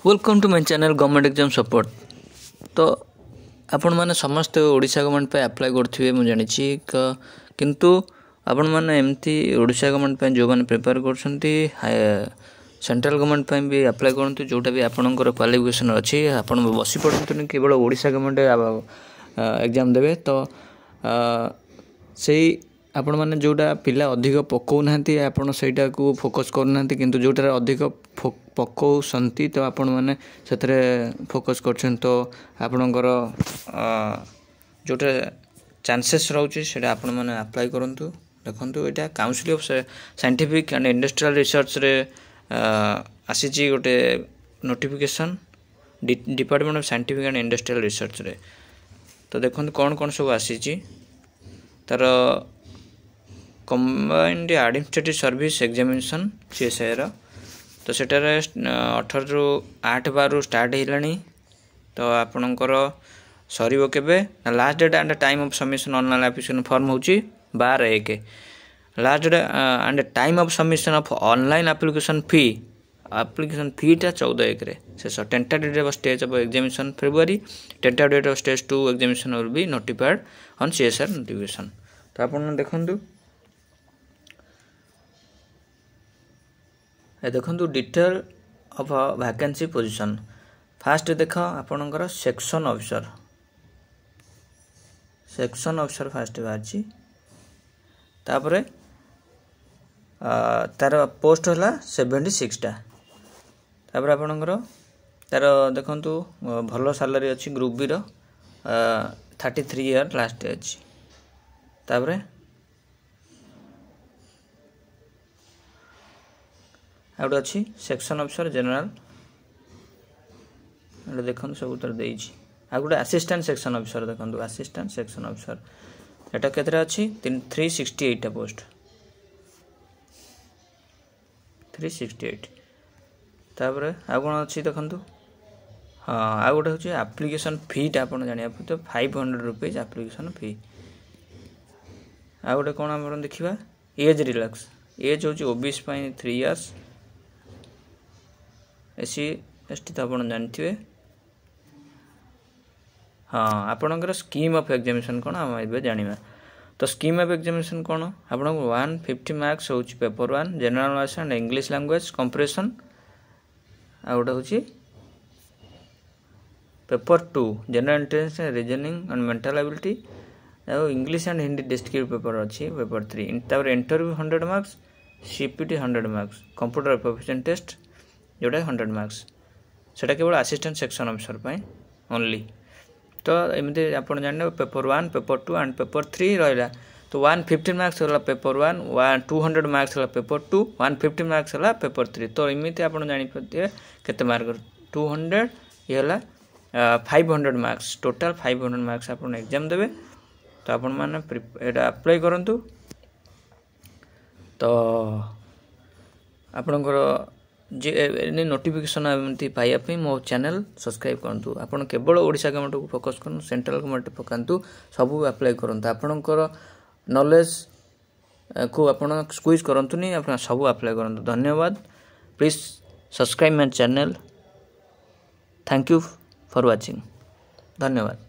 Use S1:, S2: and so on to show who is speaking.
S1: Welcome to my channel government exam support. तो आपण मैंने समस्त ओडिशा गवर्नमेंट पे अप्लाई करथिबे मु जानि छी किंतु आपण मैंने एमती ओडिशा गवर्नमेंट पे जो मैंने प्रिपेयर करछंती सेंट्रल गवर्नमेंट पे भी अप्लाई करंतु जोटा भी आपनकर क्वालिफिकेशन अछि आपण बसी पड़तुनी केवल ओडिशा गवर्नमेंट एग्जाम देबे। तो सेही आपण मैंने जोटा पिला अधिक पकाउ नांती आपण सेटा को फोकस करू नांती किंतु जोटा अधिक पकाउसंती तो आपण मैंने सेतरे फोकस करछन। तो आपणकर जोटा चांसेस रहउची सेटा आपण मैंने अप्लाई करंतु। देखंतु एटा council of scientific and industrial research रे आसीची गोटे notification department of scientific and industrial research रे। तो देखंतु कौन कौन सब आसीची तार combined administrative service examination CSI रो। तो सेटार 18 रु 8/12 स्टार्ट हेलानी। तो आपणकर सरीबो केबे last date and time of submission online application form होची 12/1। Last date and time of submission of online application fee टा 14/1 रे से tentative date of stage of examination February। Tentative date of stage 2 examination will be notified on CSR notification. तो आपण देखंतु देखंतु detail of vacancy position. Fast देख आपणकर section officer fast बाहर तापर तार पोस्ट है 76 टा। तापर आपणकर तार देखंतु भल सैलरी अच्छी ग्रुप बी रो 33 ईयर लास्ट एज। तापर आउट अच्छी सेक्शन ऑफिसर जनरल देखो सब उतर देइछि। आ गोटे असिस्टेंट सेक्शन ऑफिसर देखो असिस्टेंट सेक्शन ऑफिसर एटा केतरा अच्छी 368 टा पोस्ट 368। तापर आ कोन अच्छी देखंतु हाँ आ गोटे होछि एप्लिकेशन फी टा आपण जानिया तो 500 रुपीस एप्लिकेशन फी। आ गोटे कोन आपण देखिबा एज रिलैक्स एज होछि ओबीसी पई 3 इयर्स एसी एसटी तो आप जानते। हाँ आपणकर स्कीम ऑफ एग्जामिनेशन कौन आम ए जाना। तो स्कीम ऑफ एग्जामिनेशन कौन आपन 150 मार्क्स हो paper 1 general knowledge and English language comprehension. आ गोटे हूँ paper 2 general intelligence reasoning and mental ability English and Hindi descriptive paper अच्छी पेपर 3। तापर interview 100 marks CPT 100 marks computer proficient test जोटा 100 मार्क्स सेटा केवल असिस्टेंट सेक्शन ऑफिसर पाई ओनली। तो एमती आप जान पेपर 1 पेपर 2 एंड पेपर 3 रहा। तो 150 मार्क्स है पेपर 1 200 मार्क्स है पेपर 2 150 मार्क्स है पेपर 3। तो एमती आप जानीपारे केते मार्क 200 ये 500 मार्क्स टोटाल 500 मार्क्स आप एग्जाम देवे। तो आपण मैंने अप्लाई करंतु। तो आपणकर जे नोटिफिकेशन एमती पाइबा मो चैनल सब्सक्राइब करूँ। आपन केवल ओडिशा गवर्नमेंट को फोकस करूँ सेंट्रल गवर्नमेंट पकातु सबू अप्लाई करूँ। आपणकर नॉलेज को आपन स्क्वीज करंतुनी आप सबू अप्लाई करूँ। धन्यवाद। Please subscribe my channel. Thank you for watching. धन्यवाद।